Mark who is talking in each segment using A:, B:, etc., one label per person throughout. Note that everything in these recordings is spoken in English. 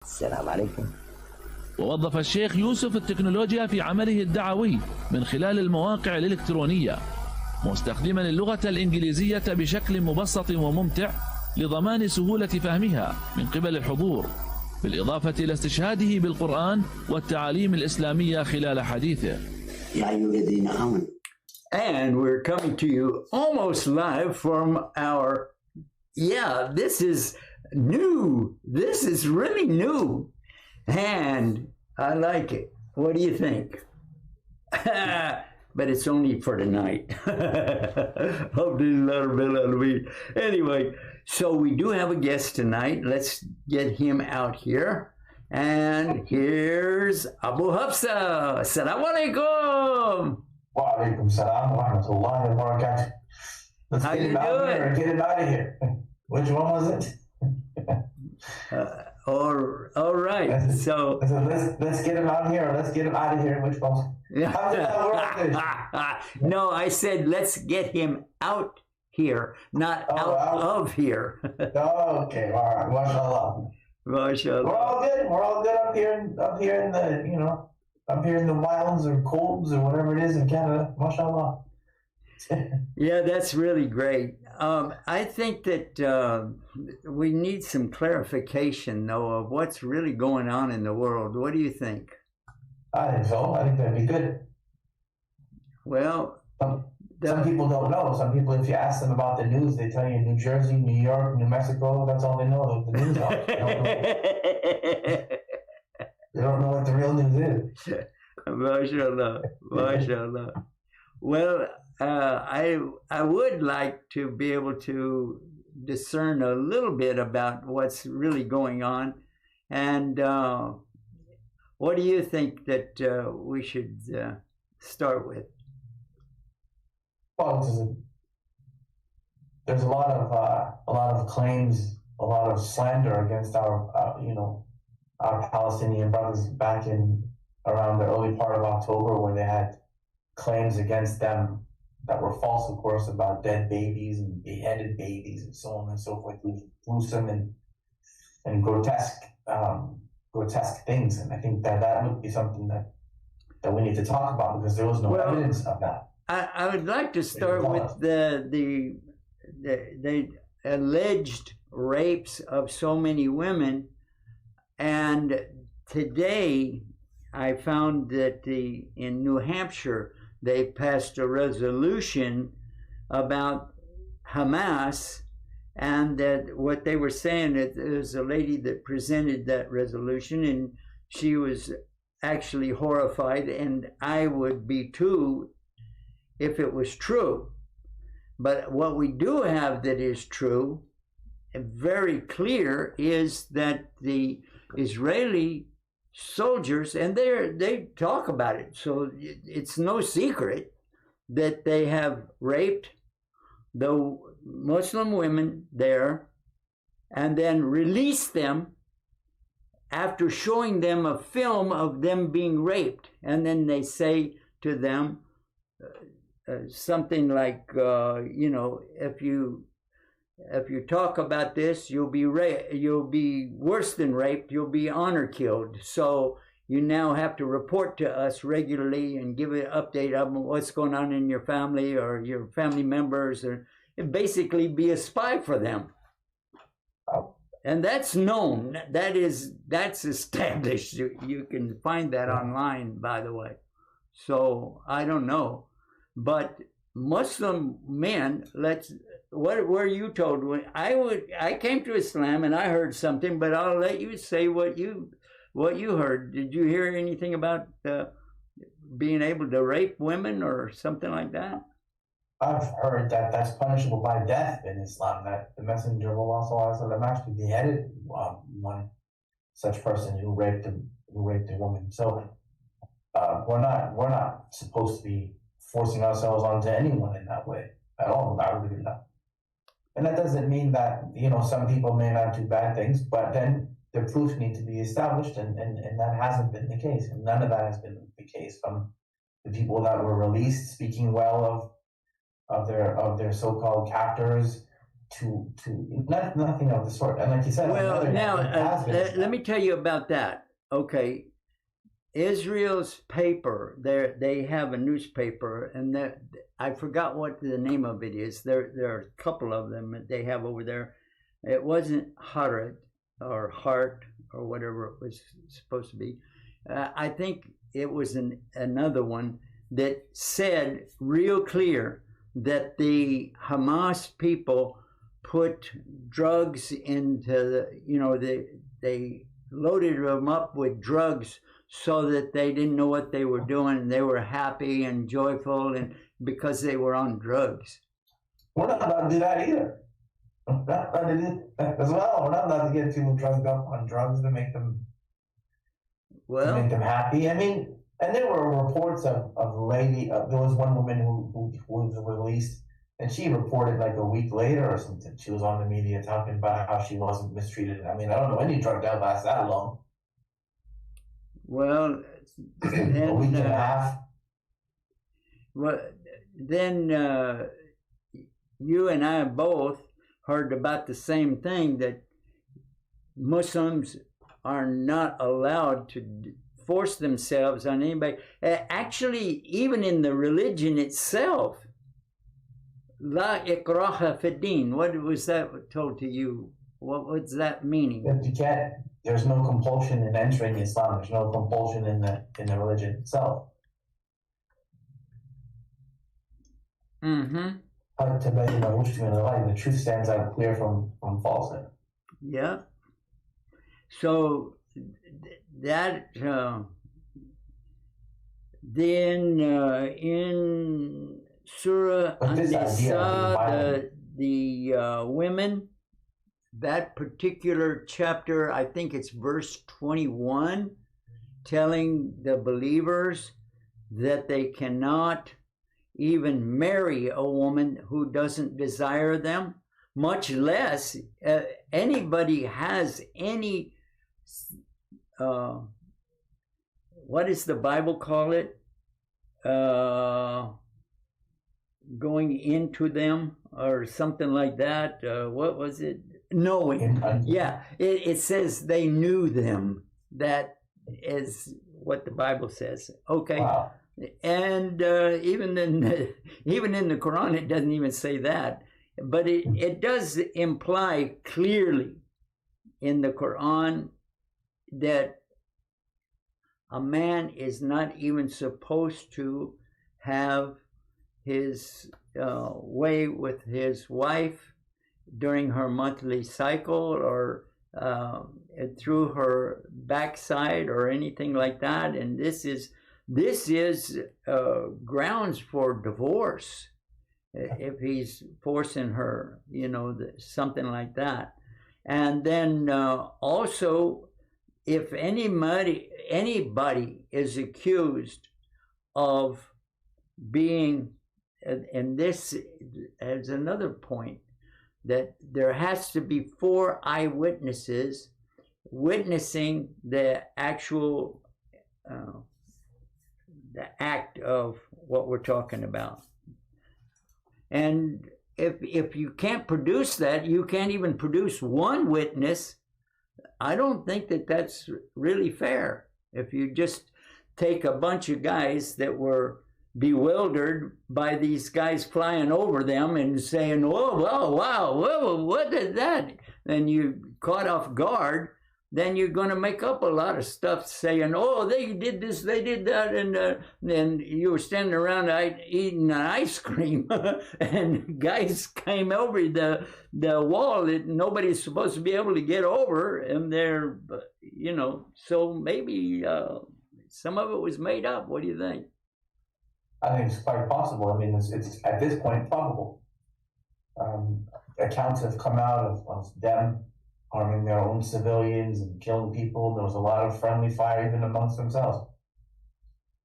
A: السلام عليكم.
B: ووظف الشيخ يوسف التكنولوجيا في عمله الدعوي من خلال المواقع الإلكترونية، مستخدما اللغة الإنجليزية بشكل مبسط وممتع لضمان سهولة فهمها من قبل الحضور، بالإضافة إلى استشهاده بالقرآن والتعاليم الإسلامية خلال حديثه.
A: يا أيها الذين آمنوا.
C: And we're coming to you almost live from our, this is new. This is really new. And I like it. What do you think? But it's only for tonight. Anyway, so we do have a guest tonight. Let's get him out here. And here's Abu Hafsa. Assalamu alaikum.
D: Wa alaikum salam wa rahmatullahi wa barakatuh. Let's
C: How
D: get
C: you
D: him out
C: doing?
D: here and get him out of here. Which one was it?
C: All right. So
D: let's get him out here or let's get him out of here. Which one? How does that work?
C: No, I said let's get him out here, not out of here.
D: Oh, okay, all right. MashaAllah.
C: MashaAllah.
D: We're all good. We're all good up here in the up here in the wilds or colds or whatever it is in Canada. MashaAllah.
C: Yeah, that's really great. I think that we need some clarification, though, of what's really going on in the world. What do you think?
D: I think so. I think that'd be good.
C: Well,
D: some people don't know. Some people, if you ask them about the news, they tell you New Jersey, New York, New Mexico. That's all they know. The news are. They don't know what the real news is.
C: MashaAllah. MashaAllah. Well, I would like to be able to discern a little bit about what's really going on. And what do you think that we should start with?
D: Well, there's a lot of claims, a lot of slander against our Palestinian brothers back in around the early part of October, where they had claims against them that were false, of course, about dead babies and beheaded babies and so on and so forth, gruesome and grotesque things. And I think that would be something that we need to talk about, because there was no evidence of that.
C: I would like to start with the alleged rapes of so many women. And today I found that in New Hampshire, they passed a resolution about Hamas, and that what they were saying, that there was a lady that presented that resolution, and she was actually horrified, and I would be too if it was true. But what we do have that is true, very clear, is that the Israeli soldiers, and they talk about it, so it's no secret that they have raped the Muslim women there and then released them after showing them a film of them being raped. And then they say to them something like, if you talk about this, you'll be worse than raped. You'll be honor killed. So you now have to report to us regularly and give an update of what's going on in your family or your family members, or basically be a spy for them. And that's known. That's established. You can find that online, by the way. So I don't know, but Muslim men, what were you told? When I came to Islam and I heard something, but I'll let you say what you heard. Did you hear anything about being able to rape women or something like that?
D: I've heard that that's punishable by death in Islam, that the Messenger of Allah Sallallahu Alaihi Wasallam actually beheaded one such person who raped a woman. So we're not supposed to be forcing ourselves onto anyone in that way at all. I really not. And that doesn't mean that, some people may not do bad things, but then the proof needs to be established, and that hasn't been the case. And none of that has been the case from the people that were released, speaking well of their so-called captors, nothing of the sort. And like you said,
C: Well, now let me
D: me.
C: tell you about that. Okay, Israel's paper. They have a newspaper, and I forgot what the name of it is. There are a couple of them that they have over there. It wasn't Haaret or Hart or whatever it was supposed to be. I think it was another one that said real clear that the Hamas people put drugs into they loaded them up with drugs so that they didn't know what they were doing, and they were happy and joyful, and because they were on drugs.
D: We're not allowed to do that either. We're not allowed to do that as well. We're not allowed to get people drugged up on drugs to make them happy. I mean, and there were reports of a lady. There was one woman who was released, and she reported like a week later or something. She was on the media talking about how she wasn't mistreated. I mean, I don't know any drug that lasts that long.
C: Well,
D: A week and a half.
C: Well, then you and I both heard about the same thing, that Muslims are not allowed to force themselves on anybody. Actually, even in the religion itself, La ikraha fi din. What was that told to you? What was that meaning?
D: That you can't. There's no compulsion in entering Islam. There's no compulsion in the religion itself.
C: Mm-hmm.
D: The truth stands out clear from falsehood.
C: Yeah. So that then in Surah An-Nisa, the women, that particular chapter, I think it's verse 21, telling the believers that they cannot even marry a woman who doesn't desire them, much less anybody has any, what does the Bible call it? Going into them or something like that. What was it? Knowing. Yeah, it says they knew them. That is what the Bible says. Okay.
D: Wow.
C: And even in the Quran, it doesn't even say that. But it does imply clearly in the Quran that a man is not even supposed to have his way with his wife during her monthly cycle or through her backside or anything like that. And this is grounds for divorce if he's forcing her, something like that. And then also, if anybody is accused of being, and this is another point, that there has to be 4 eyewitnesses witnessing the actual the act of what we're talking about. And if you can't produce that, you can't even produce one witness. I don't think that that's really fair. If you just take a bunch of guys that were bewildered by these guys flying over them and saying, "Whoa, whoa, wow, whoa, what is that?" and you caught off guard, then you're going to make up a lot of stuff saying, "Oh, they did this, they did that," and you were standing around eating ice cream, and guys came over the wall that nobody's supposed to be able to get over, and they're, so maybe some of it was made up. What do you think?
D: I think it's quite possible. I mean, it's at this point probable. Accounts have come out of them harming their own civilians and killing people. There was a lot of friendly fire even amongst themselves.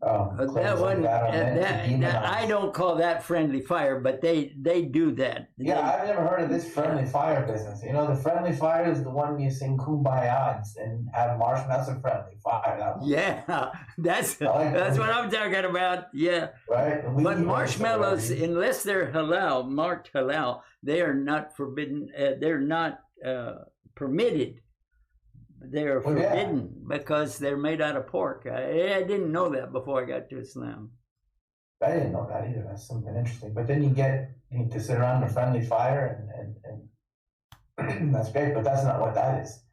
C: That
D: claims
C: one,
D: like that are meant to demonize.
C: I don't call that friendly fire, but they do that.
D: Yeah, I've never heard of this friendly fire business. You know, the friendly fire is the one you sing Kumbaya and have marshmallows and friendly fire. That one.
C: Yeah, that's
D: like
C: what I'm talking about. Yeah,
D: right. And
C: but marshmallows, unless they're halal, marked halal, they are not forbidden. They're not permitted. They're forbidden because they're made out of pork. I didn't know that before I got to Islam.
D: I didn't know that either. That's something interesting. But then you get to sit around a friendly fire and that's great, but that's not what that is.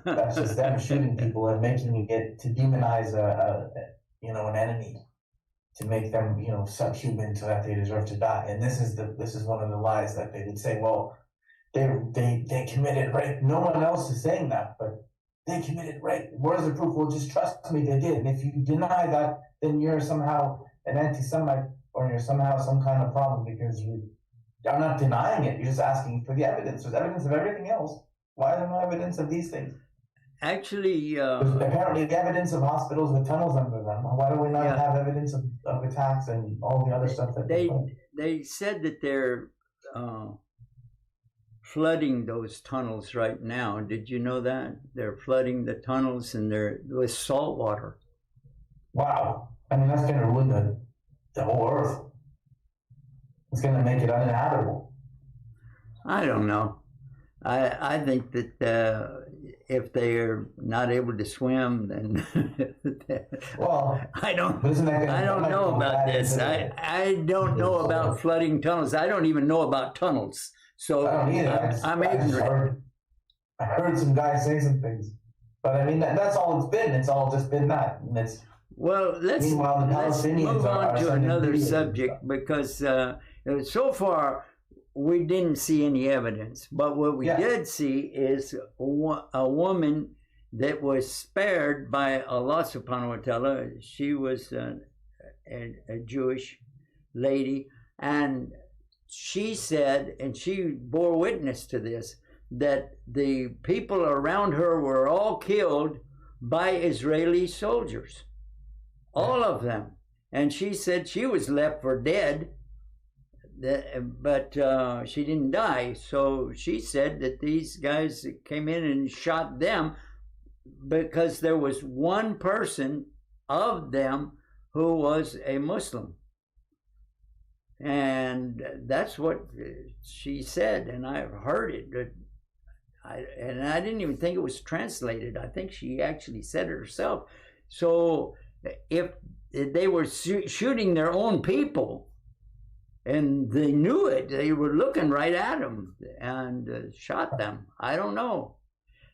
D: That's just them shooting people and making it to demonize an enemy, to make them subhuman so that they deserve to die. And this is one of the lies that they would say. Well, they committed rape. No one else is saying that, but they committed rape. Where's the proof? Well, just trust me, they did. And if you deny that, then you're somehow an anti-Semite, or you're somehow some kind of problem because you are not denying it. You're just asking for the evidence. There's evidence of everything else. Why is there no evidence of these things?
C: Actually,
D: there's apparently the evidence of hospitals with tunnels under them. Why do we not have evidence of attacks and all the other stuff that
C: they said that they're flooding those tunnels right now. Did you know that? They're flooding the tunnels and they're with salt water.
D: Wow. I mean, that's going to ruin the whole earth. It's going to make it uninhabitable.
C: I don't know. I think that if they're not able to swim, then
D: well,
C: I don't know about this. I don't know about flooding tunnels. I don't even know about tunnels. So
D: I don't either.
C: I'm ignorant.
D: I heard some guys say some things, but I mean that's all it's been. It's all just been that. And it's
C: let's move on to another subject because so far we didn't see any evidence. But what we did see is a woman that was spared by Allah Subhanahu wa Taala. She was a Jewish lady, and she said, and she bore witness to this, that the people around her were all killed by Israeli soldiers. All of them. And she said she was left for dead, but she didn't die. So she said that these guys came in and shot them because there was one person of them who was a Muslim. And that's what she said, and I've heard it. And I didn't even think it was translated. I think she actually said it herself. So if they were shooting their own people, and they knew it, they were looking right at them and shot them. I don't know.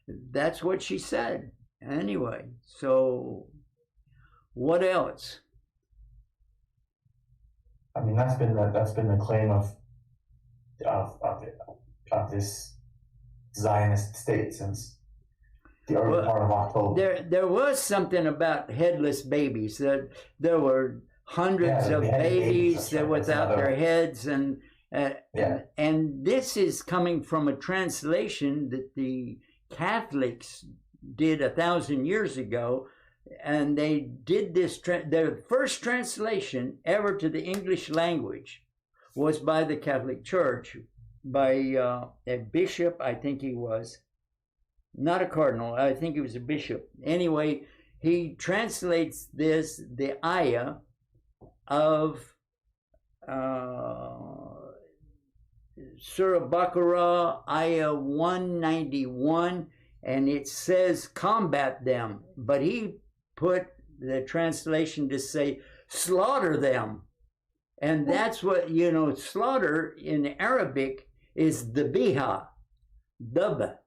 C: That's what she said. Anyway, so what else?
D: I mean, that's been the claim of this Zionist state since the early part of October.
C: There was something about headless babies. There were hundreds of babies that without their heads, and this is coming from a translation that the Catholics did 1,000 years ago. And they did this, their first translation ever to the English language was by the Catholic Church, by a bishop, I think he was, not a cardinal, I think he was a bishop. Anyway, he translates the ayah of Surah Baqarah, ayah 191, and it says combat them, but he put the translation to say slaughter them. And that's what, slaughter in Arabic is dhabiha, daba.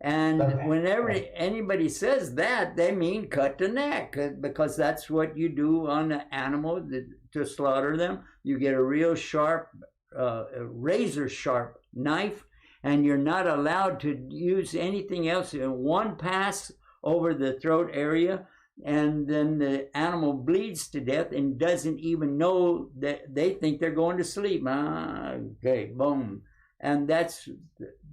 C: And whenever anybody says that, they mean cut the neck, because that's what you do on an animal to slaughter them. You get a real sharp, razor sharp knife, and you're not allowed to use anything else in one pass over the throat area. And then the animal bleeds to death and doesn't even know that they think they're going to sleep. Okay, boom. And that's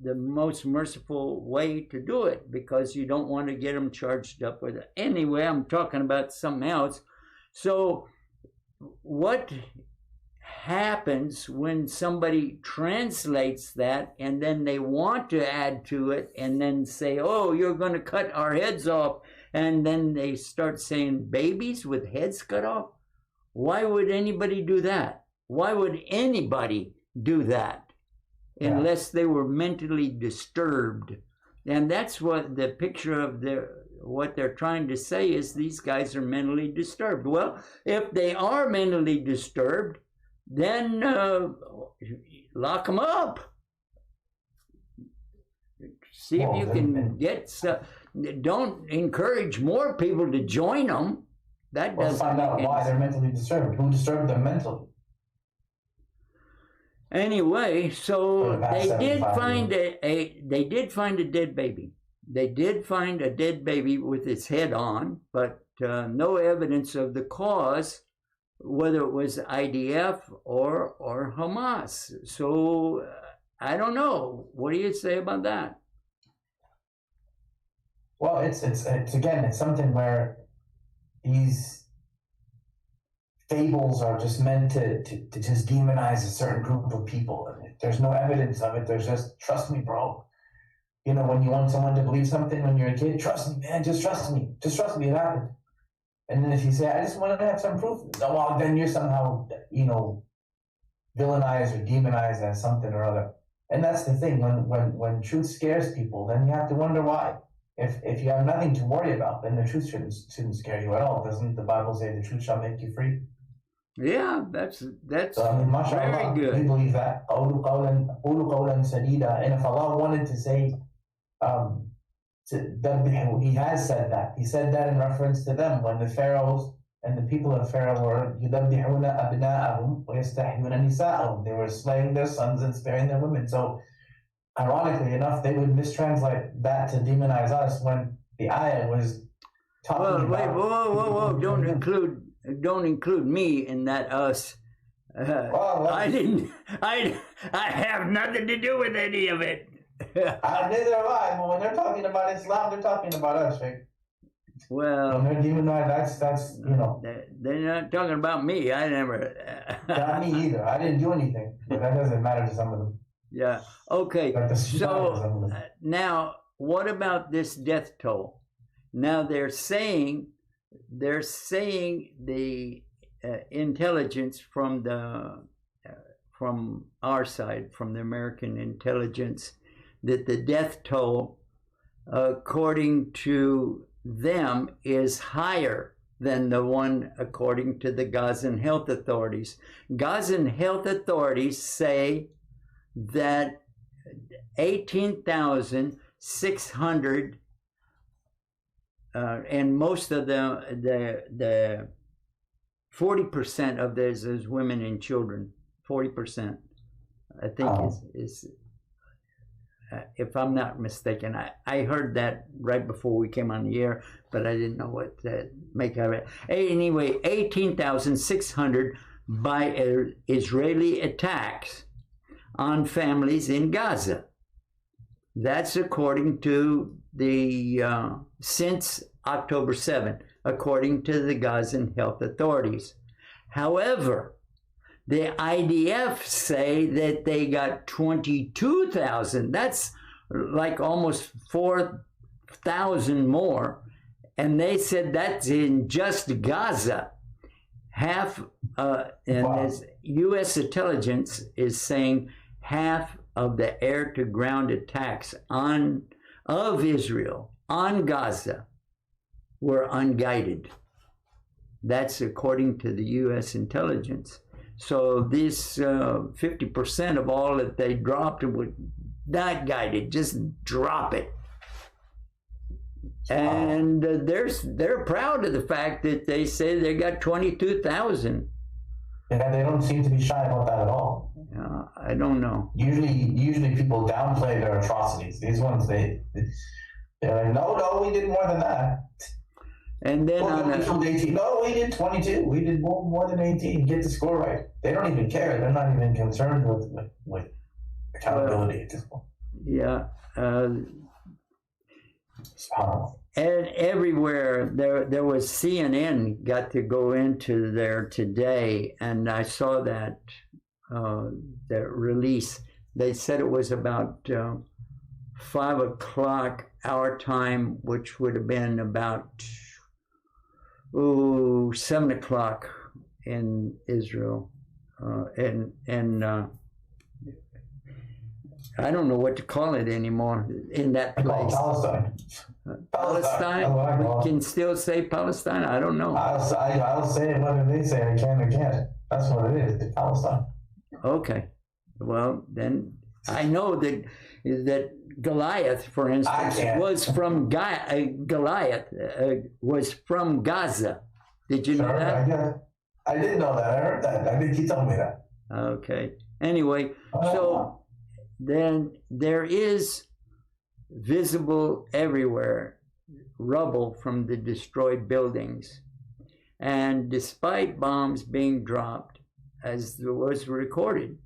C: the most merciful way to do it, because you don't want to get them charged up with it. Anyway, I'm talking about something else. So what happens when somebody translates that and then they want to add to it and then say, oh, you're going to cut our heads off, and then they start saying babies with heads cut off? Why would anybody do that? Why would anybody do that unless they were mentally disturbed? And that's what the picture of what they're trying to say is, these guys are mentally disturbed. Well, if they are mentally disturbed, then lock them up. See if you can get stuff. Don't encourage more people to join them. That doesn't.
D: Let's find out why they're mentally disturbed. Who disturbed them mentally?
C: Anyway, so they did find they did find a dead baby. They did find a dead baby with its head on, but no evidence of the cause, whether it was IDF or Hamas. So I don't know. What do you say about that?
D: Well, it's again, it's something where these fables are just meant to just demonize a certain group of people. And there's no evidence of it. There's just, trust me, bro. You know, when you want someone to believe something when you're a kid, trust me, man, just trust me. Just trust me, it happened. And then if you say, I just want to have some proof, well, then you're somehow, you know, villainized or demonized as something or other. And that's the thing, when truth scares people, then you have to wonder why. If you have nothing to worry about, then the truth shouldn't scare you at all. Doesn't the Bible say the truth shall make you free? Yeah,
C: that's
D: so, I mean, mashallah,
C: very good.
D: We believe that. قولوا قولا سديدا. And if Allah wanted to say, He has said that. He said that in reference to them when the pharaohs and the people of Pharaoh were يذبحون أبناءهم ويستحيون نساءهم. They were slaying their sons and sparing their women. So, ironically enough, they would mistranslate that to demonize us when the ayah was talking about.
C: Whoa! Don't include me in that us. I have nothing to do with any of it.
D: Neither have I. But when they're talking about Islam, they're talking about us, right?
C: Well,
D: when they're demonized, that's you know.
C: They're not talking about me. I never.
D: Not me either. I didn't do anything, but that doesn't matter to some of them.
C: Yeah. Okay. So now, what about this death toll? Now they're saying the intelligence from our side, from the American intelligence, that the death toll, according to them, is higher than the one according to the Gazan health authorities. Gazan health authorities say that 18,600 and most of the 40% of this is women and children. 40%, I think, is if I'm not mistaken. I heard that right before we came on the air, but I didn't know what to make of it. Anyway, 18,600 by Israeli attacks on families in Gaza. That's according to the since October 7th, according to the Gazan health authorities. However, the IDF say that they got 22,000. That's like almost 4,000 more. And they said that's in just Gaza. Half, as U.S. intelligence is saying, half of the air-to-ground attacks of Israel on Gaza were unguided. That's according to the U.S. intelligence. So this 50% of all that they dropped were not guided. Just drop it. And they're proud of the fact that they say they got 22,000.
D: Yeah, they don't seem to be shy about that at all.
C: I don't know.
D: Usually people downplay their atrocities. These ones, they're like, no, we did more than that.
C: And then
D: no, we did 22. We did more than 18. Get the score right. They don't even care. They're not even concerned with accountability at this point.
C: Yeah. And everywhere there was CNN got to go into there today, and I saw that the release. They said it was about 5 o'clock our time, which would have been about 7 o'clock in Israel, and I don't know what to call it anymore in that place.
D: Palestine.
C: Palestine? We can still say Palestine? I don't know.
D: I'll say it whether they say it, I can't. That's what it is, Palestine.
C: Okay. Well, then I know that Goliath, for instance, was from Goliath was from Gaza. Did you know that?
D: I didn't know that. I heard that. I think he told me that.
C: Okay. Anyway, so then there is visible everywhere rubble from the destroyed buildings. And despite bombs being dropped, as was recorded,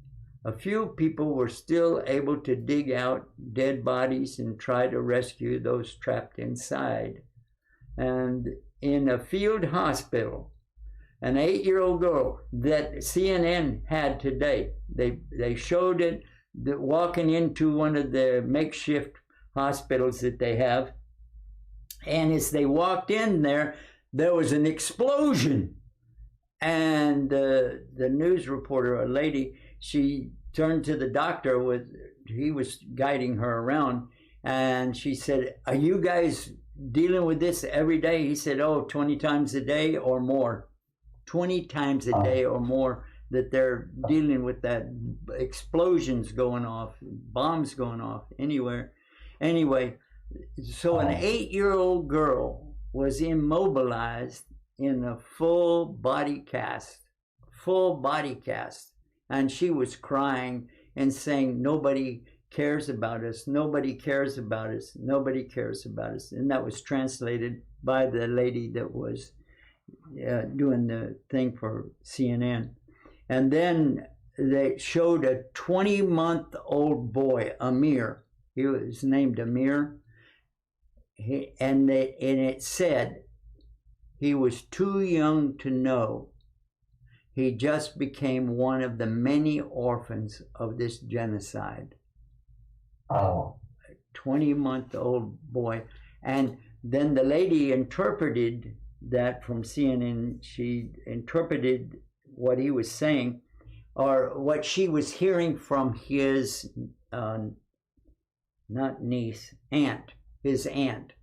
C: a few people were still able to dig out dead bodies and try to rescue those trapped inside. And in a field hospital, an 8-year-old girl that CNN had today, they showed it walking into one of the makeshift hospitals that they have. And as they walked in there was an explosion. And the news reporter, a lady, she turned to the doctor, he was guiding her around, and she said, "Are you guys dealing with this every day?" He said, 20 times a day or more. 20 times a day or more that they're dealing with that, explosions going off, bombs going off anywhere. Anyway, so an 8-year-old girl was immobilized in a full body cast, and she was crying and saying, "Nobody cares about us, nobody cares about us, nobody cares about us." And that was translated by the lady that was doing the thing for CNN. And then they showed a 20-month-old boy, Amir. He was named Amir. And it said he was too young to know. He just became one of the many orphans of this genocide.
D: Oh.
C: 20-month-old boy. And then the lady interpreted that from CNN. She interpreted what he was saying, or what she was hearing from his, not niece, aunt, his aunt.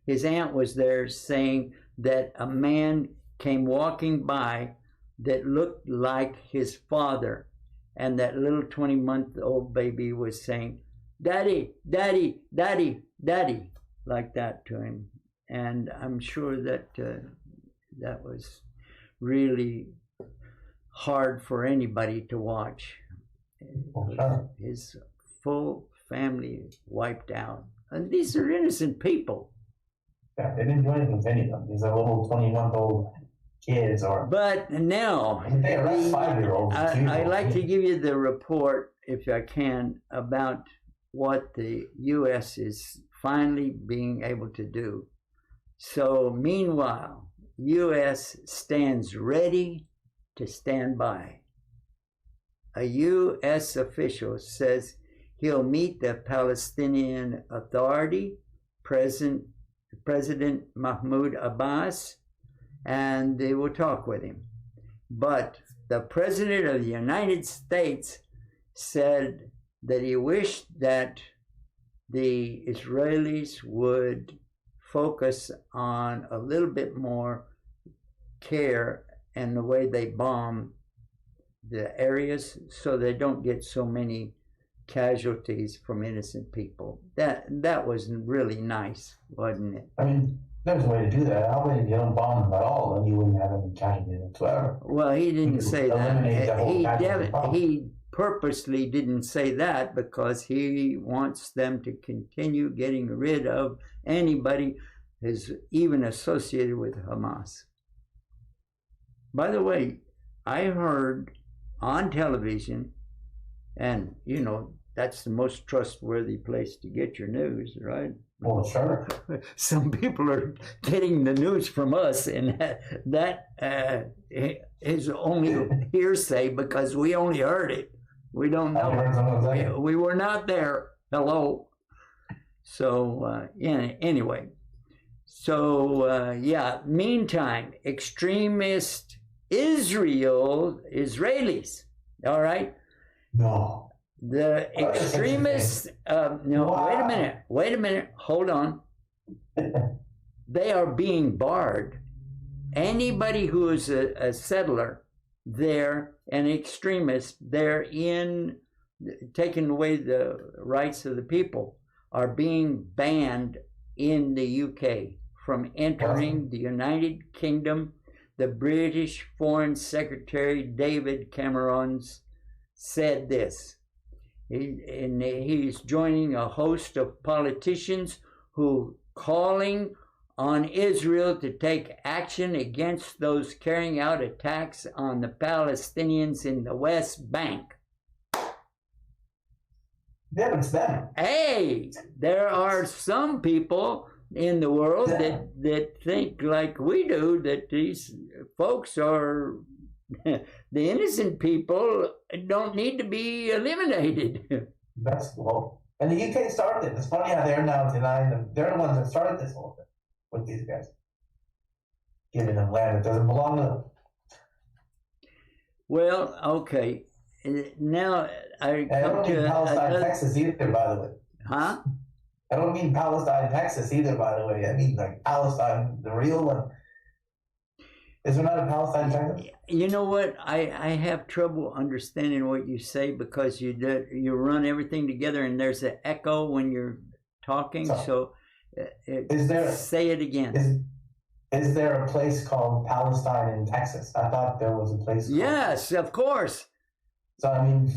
C: His aunt was there saying that a man came walking by that looked like his father, and that little 20-month-old baby was saying, "Daddy, Daddy, Daddy, Daddy," like that to him. And I'm sure that that was really hard for anybody to watch. His full family wiped out. And these are innocent people.
D: Yeah, they didn't do anything to any of them. These are little 20-month-old kids. But
C: now,
D: they arrest 5-year-olds.
C: I'd like to give you the report, if I can, about what the U.S. is finally being able to do. So meanwhile, U.S. stands ready to stand by. A U.S. official says he'll meet the Palestinian Authority, President Mahmoud Abbas, and they will talk with him. But the President of the United States said that he wished that the Israelis would focus on a little bit more care in the way they bomb the areas, so they don't get so many casualties from innocent people. That was really nice, wasn't it?
D: I mean, there's a way to do that. How about if you don't bomb them at all, then you wouldn't have any casualties whatsoever?
C: Well, he didn't say that.
D: He
C: He purposely didn't say that because he wants them to continue getting rid of anybody who's even associated with Hamas. By the way, I heard on television, and you know, that's the most trustworthy place to get your news, right?
D: Well, sure.
C: Some people are getting the news from us, and that is only hearsay because we only heard it. We don't
D: I heard someone say
C: know.
D: it.
C: We were not there. Hello. So, anyway. So, meantime, extremist Israelis, all right?
D: No.
C: The extremists, no,
D: Wow.
C: wait a minute, hold on. They are being barred. Anybody who is a settler there, an extremist, they're taking away the rights of the people, are being banned in the UK from entering the United Kingdom. The British Foreign Secretary David Cameron said this. He's joining a host of politicians who calling on Israel to take action against those carrying out attacks on the Palestinians in the West Bank.
D: Yeah, but it's them.
C: Hey, there are some people in the world that think like we do, that these folks are the innocent people don't need to be eliminated.
D: That's cool. And the UK started it. It's funny how they're now denying them. They're the ones that started this whole thing with these guys, giving them land that doesn't belong to them.
C: Well, okay. Now I
D: And I
C: come
D: don't mean
C: to
D: Palestine, Texas either, by the way.
C: huh?
D: I don't mean Palestine, Texas either, by the way. I mean like Palestine, the real one. Is there not a Palestine, Texas?
C: You know what? I have trouble understanding what you say because you run everything together and there's an echo when you're talking. So
D: Is there
C: say it again.
D: Is there a place called Palestine in Texas? I thought there was a place.
C: Yes, of course.
D: So I mean,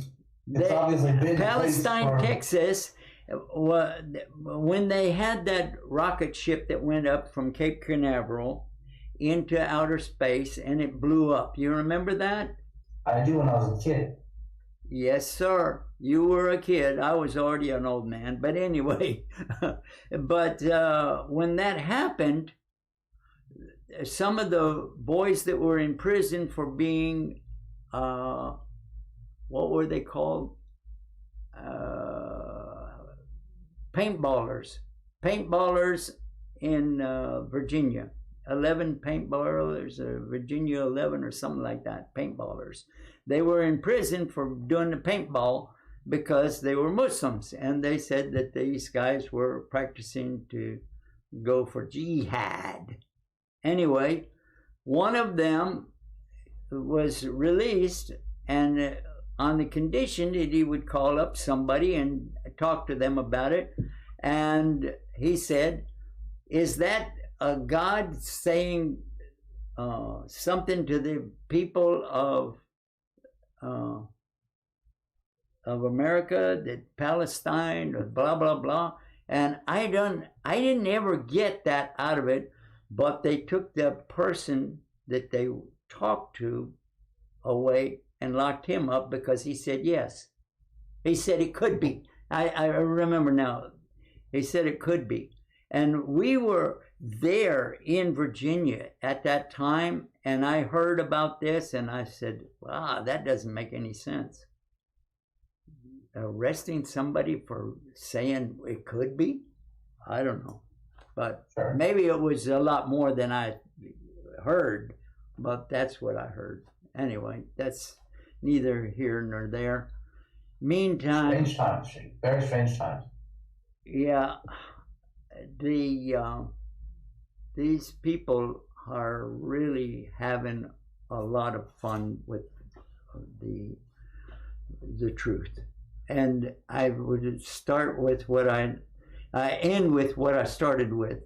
D: it's obviously been
C: Palestine, Texas. When they had that rocket ship that went up from Cape Canaveral into outer space and it blew up, you remember that?
D: I do when I was a kid.
C: Yes, sir. You were a kid. I was already an old man. But anyway, but when that happened, some of the boys that were in prison for being, what were they called? Paintballers. Paintballers in Virginia. 11 paintballers, Virginia 11 or something like that, paintballers. They were in prison for doing the paintball because they were Muslims. And they said that these guys were practicing to go for jihad. Anyway, one of them was released, and on the condition that he would call up somebody and talk to them about it. And he said, is that a God saying something to the people of America, that Palestine, or blah, blah, blah. And I didn't ever get that out of it, but they took the person that they talked to away and locked him up because he said yes. He said it could be. I remember now. He said it could be. And we were there in Virginia at that time, and I heard about this, and I said, wow, that doesn't make any sense. Arresting somebody for saying it could be? I don't know. But
D: Sure.
C: maybe it was a lot more than I heard, but that's what I heard. Anyway, that's neither here nor there. Meantime,
D: Strange times, very strange times.
C: yeah, these people are really having a lot of fun with the truth. And I would start with what I end with what I started with.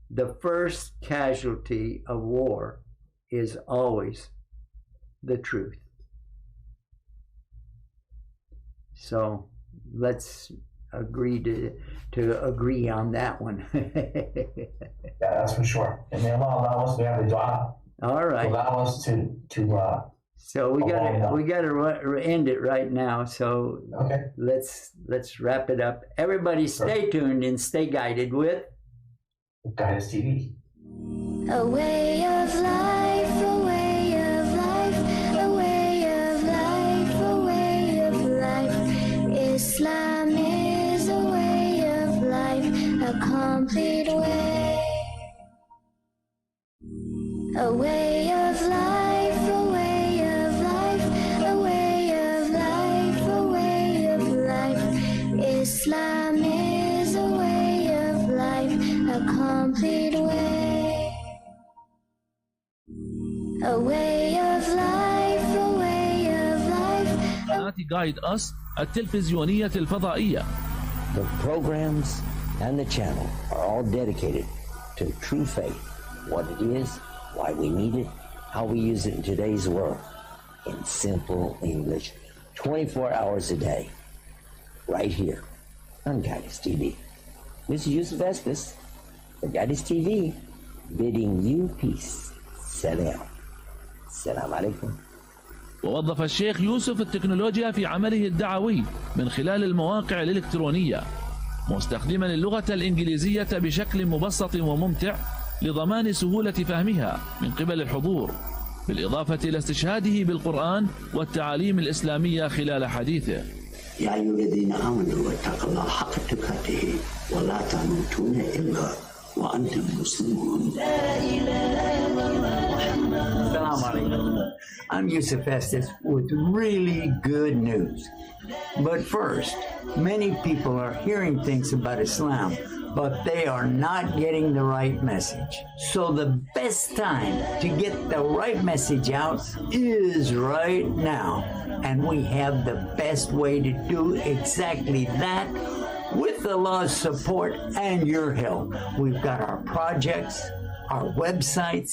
C: The first casualty of war is always the truth. So let's agree to agree on that one.
D: Yeah, that's for sure. And they allow us to have the dua.
C: All right.
D: Allow us to
C: So we gotta end it right now. So
D: okay.
C: let's wrap it up. Everybody, stay tuned and stay guided with
D: Guidance TV.
E: A way of life, a way of life, a way of life, a way of life. Islam is a way of life, a complete way. A way of life, a way of life, a way of life, a way of life. Islam is a way of life, a complete way. A way of life, a way of life.
B: قناة جايد أس التلفزيونية الفضائية.
A: The programs and the channel are all dedicated to true faith, what it is, why we need it, how we use it in today's world, in simple English, 24 hours a day, right here on Guidance TV. This is Yusuf Estes for Guidance TV, bidding you peace. Salam. Salam alaikum.
B: ووظف الشيخ يوسف التكنولوجيا في عمله الدعوي من خلال المواقع الإلكترونية، مستخدما اللغة الإنجليزية بشكل مبسط وممتع لضمان سهولة فهمها من قبل الحضور، بالإضافة إلى استشهاده بالقرآن والتعاليم الإسلامية خلال حديثه.
A: يا أيها الذين آمنوا اتقوا الله حق تقاته ولا تموتون إلا وأنتم مسلمون.
C: Assalamu alaikum. I'm Yusuf Estes with really good news. But first, many people are hearing things about Islam, but they are not getting the right message. So the best time to get the right message out is right now. And we have the best way to do exactly that with Allah's support and your help. We've got our projects, our websites,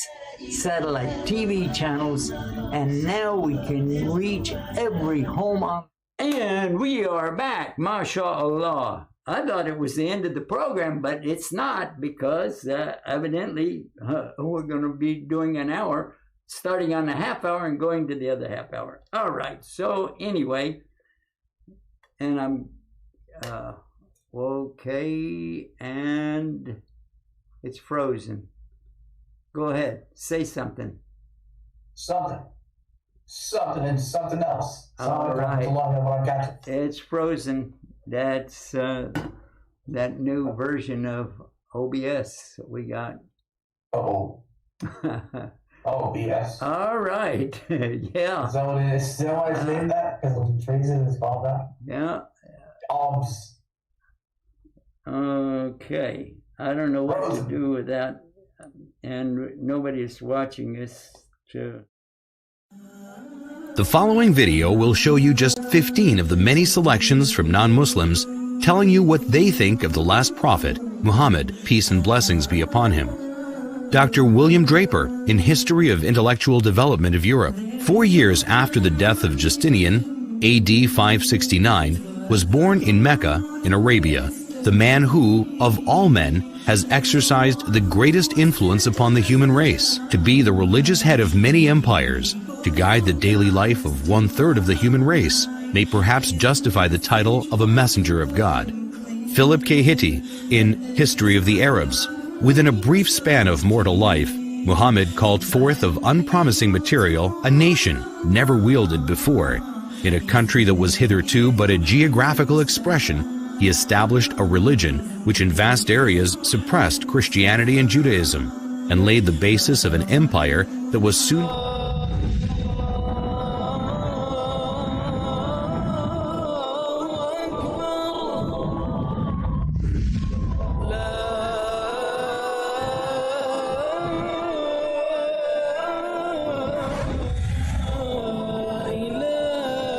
C: satellite TV channels, and now we can reach every home on. And we are back, mashallah. I thought it was the end of the program, but it's not, because evidently we're going to be doing an hour, starting on the half hour and going to the other half hour. All right, so anyway, and I'm okay, and it's frozen. Go ahead, say something.
D: Something and something else.
C: All right. It's frozen. That's that new version of OBS we got.
D: OBS.
C: All right. Yeah.
D: Is that what it is? Is that why it's named that? Because when you phrase it, it's called that?
C: Yeah.
D: OBS.
C: Okay. I don't know what to do with that. And nobody is watching this.
F: The following video will show you just 15 of the many selections from non-Muslims telling you what they think of the last prophet, Muhammad, peace and blessings be upon him. Dr. William Draper, in History of Intellectual Development of Europe, 4 years after the death of Justinian, AD 569, was born in Mecca, in Arabia, the man who, of all men, has exercised the greatest influence upon the human race, to be the religious head of many empires, to guide the daily life of 1/3 of the human race, may perhaps justify the title of a messenger of God. Philip K. Hitti, in History of the Arabs, within a brief span of mortal life, Muhammad called forth of unpromising material a nation never wielded before. In a country that was hitherto but a geographical expression, he established a religion which in vast areas suppressed Christianity and Judaism, and laid the basis of an empire that was soon